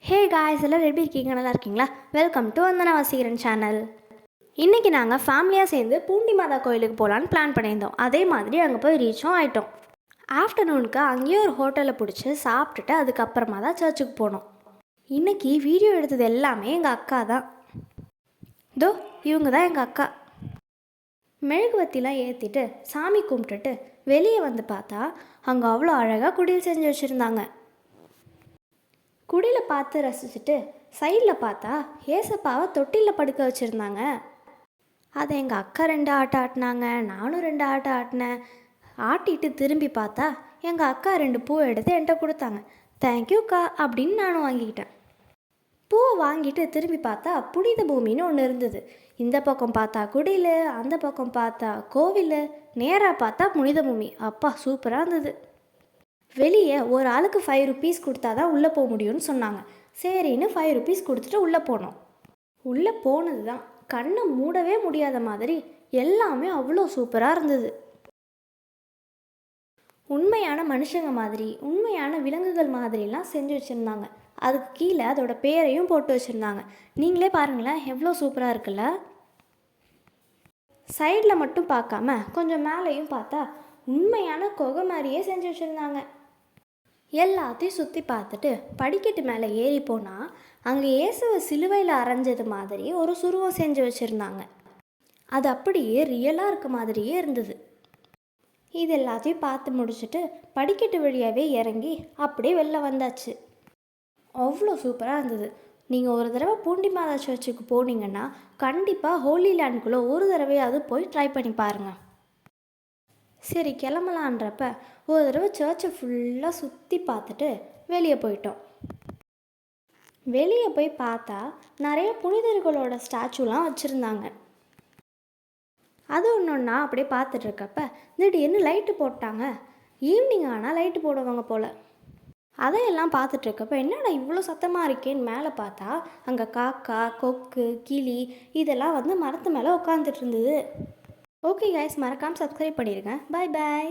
Hey guys, எல்லோரும் எப்படி இருக்கீங்க? நல்லா இருக்கீங்களா? Welcome to Vandana Vaseegaran channel. இன்றைக்கி நாங்கள் ஃபேமிலியாக சேர்ந்து பூண்டி மாதா கோயிலுக்கு போகலான்னு பிளான் பண்ணியிருந்தோம். அதே மாதிரி அங்கே போய் ரீச்சும் ஆகிட்டோம். ஆஃப்டர்நூனுக்கு அங்கேயே ஒரு ஹோட்டலில் பிடிச்சி சாப்பிட்டுட்டு அதுக்கப்புறமா தான் சர்ச்சுக்கு போனோம். இன்றைக்கி வீடியோ எடுத்தது எல்லாமே எங்கள் அக்கா தான். இவங்க தான் எங்கள் அக்கா. மெழுகுவத்திலாம் ஏற்றிட்டு சாமி கும்பிட்டுட்டு வெளியே வந்து பார்த்தா அங்கே அவ்வளோ அழகாக குடில் செஞ்சு வச்சுருந்தாங்க. குடியில் பார்த்து ரசிச்சுட்டு சைடில் பார்த்தா ஏசப்பாவை தொட்டிலில் படுக்க வச்சுருந்தாங்க. அதை எங்கள் அக்கா 2 ஆட்டம் ஆட்டினாங்க, நானும் 2 ஆட்டம் ஆட்டினேன். ஆட்டிட்டு திரும்பி பார்த்தா எங்கள் அக்கா 2 பூவை எடுத்து என்கிட்ட கொடுத்தாங்க. தேங்க்யூக்கா அப்படின்னு நானும் வாங்கிக்கிட்டேன். பூவை வாங்கிட்டு திரும்பி பார்த்தா புனித பூமின்னு ஒன்று இருந்தது. இந்த பக்கம் பார்த்தா குடில், அந்த பக்கம் பார்த்தா கோவில், நேராக பார்த்தா புனித பூமி. அப்பா சூப்பராக இருந்தது. வெளியே ஒரு ஆளுக்கு 5 ருபீஸ் கொடுத்தா தான் உள்ளே போக முடியும்னு சொன்னாங்க. சரின்னு 5 ருபீஸ் கொடுத்துட்டு உள்ளே போனோம். உள்ளே போனது தான் கண்ணை மூடவே முடியாத மாதிரி எல்லாமே அவ்வளோ சூப்பராக இருந்தது. உண்மையான மனுஷங்க மாதிரி, உண்மையான விலங்குகள் மாதிரிலாம் செஞ்சு வச்சுருந்தாங்க. அதுக்கு கீழே அதோட பேரையும் போட்டு வச்சுருந்தாங்க. நீங்களே பாருங்களேன், எவ்வளோ சூப்பராக இருக்குல்ல. சைடில் மட்டும் பார்க்காம கொஞ்சம் மேலேயும் பார்த்தா உண்மையான குகை மாதிரியே செஞ்சு வச்சுருந்தாங்க. எல்லாத்தையும் சுற்றி பார்த்துட்டு படிக்கட்டு மேலே ஏறி போனால் அங்கே இயேசுவை சிலுவையில் அரைஞ்சது மாதிரி ஒரு சுருவம் செஞ்சு வச்சுருந்தாங்க. அது அப்படியே ரியலாக இருக்க மாதிரியே இருந்தது. இது எல்லாத்தையும் பார்த்து முடிச்சுட்டு படிக்கட்டு வழியாகவே இறங்கி அப்படியே வெளில வந்தாச்சு. அவ்வளோ சூப்பராக இருந்தது. நீங்கள் ஒரு தடவை பூண்டி மாதா சர்ச்சுக்கு போனீங்கன்னா கண்டிப்பாக ஹோலி லேண்டுக்குள்ளே ஒரு தடவையாவது போய் ட்ரை பண்ணி பாருங்கள். சரி, கிளம்பலான்றப்ப ஒரு தடவை சர்ச்சை ஃபுல்லாக சுற்றி பார்த்துட்டு வெளியே போயிட்டோம். வெளியே போய் பார்த்தா நிறைய புனிதர்களோட ஸ்டாச்சுலாம் வச்சுருந்தாங்க. அது ஒன்று ஒன்றா அப்படியே பார்த்துட்ருக்கப்ப திடீர்னு லைட்டு போட்டாங்க. ஈவினிங் ஆனால் லைட்டு போடுவாங்க போல். அதையெல்லாம் பார்த்துட்ருக்கப்ப என்னடா இவ்வளோ சத்தமாக இருக்கேன்னு மேலே பார்த்தா அங்கே காக்கா, கொக்கு, கிளி இதெல்லாம் வந்து மரத்து மேலே உட்காந்துட்டு இருந்தது. ஓகே கைஸ், மறக்காமல் சப்ஸ்கிரைப் பண்ணிடுங்க. பாய் பாய்.